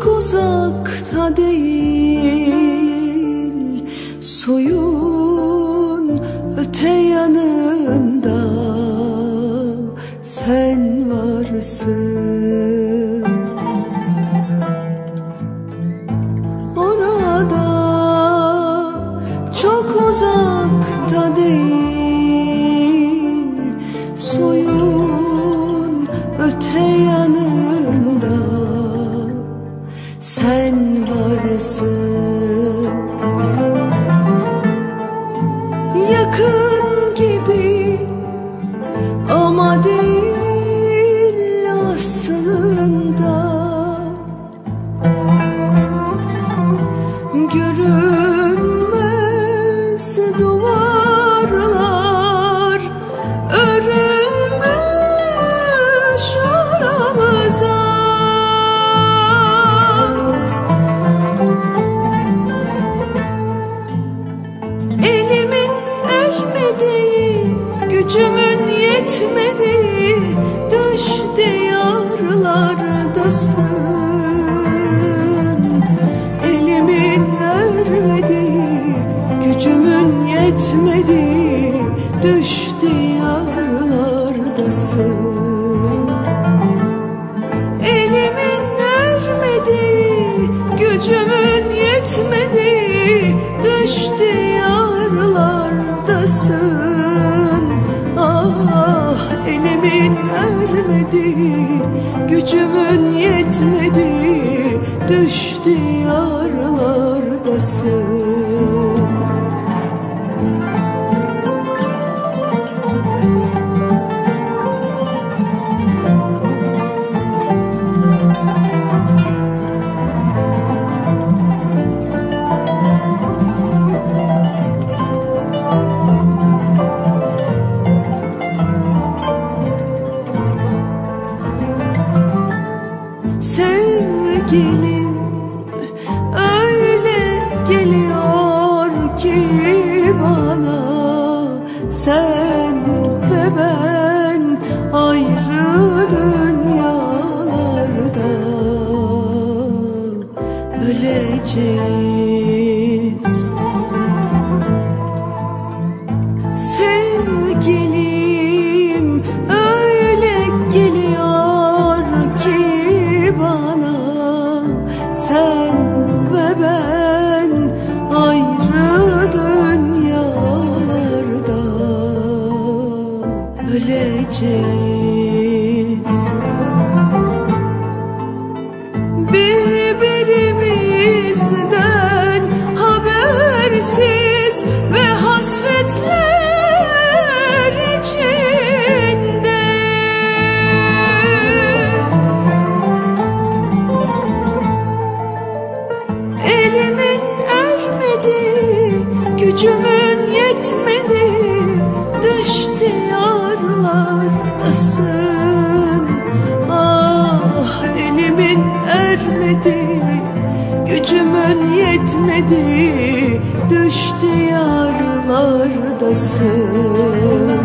Çok uzakta değil, suyun öte yanında sen varsın. Orada çok uzakta değil, suyun öte yanında sen varsın. Yakın gibi ama değil aslında, görünmez duvarlar örülmüş aramıza. Elimin ermediği, gücümün yetmediği düş diyarlardasın. Elimin ermediği, gücümün yetmediği düş diyarlardasın. Elimin ermediği, gücümün yetmediği düş diyarlardasın. Ah, elimin ermediği, gücümün yetmediği düş diyarlardasın. Sevgilim öyle geliyor ki bana, sen ve ben ayrı dünyalarda öleceğiz. Sevgilim öyle geliyor ki bana, sen ve ben ayrı dünyalarda öleceğiz. Birbirimizden habersiz ve hasretler içinde elimin ermediği, gücümün yetmediği düş diyarlardasın. Ah, elimin ermediği, gücümün yetmediği düş diyarlardasın.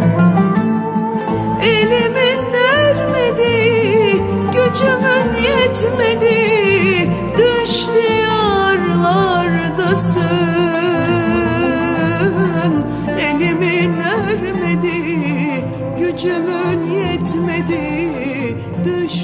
Elimin ermediği, gücümün yetmediği düş diyarlardasın. Elimin ermediği, gücümün yetmediği düş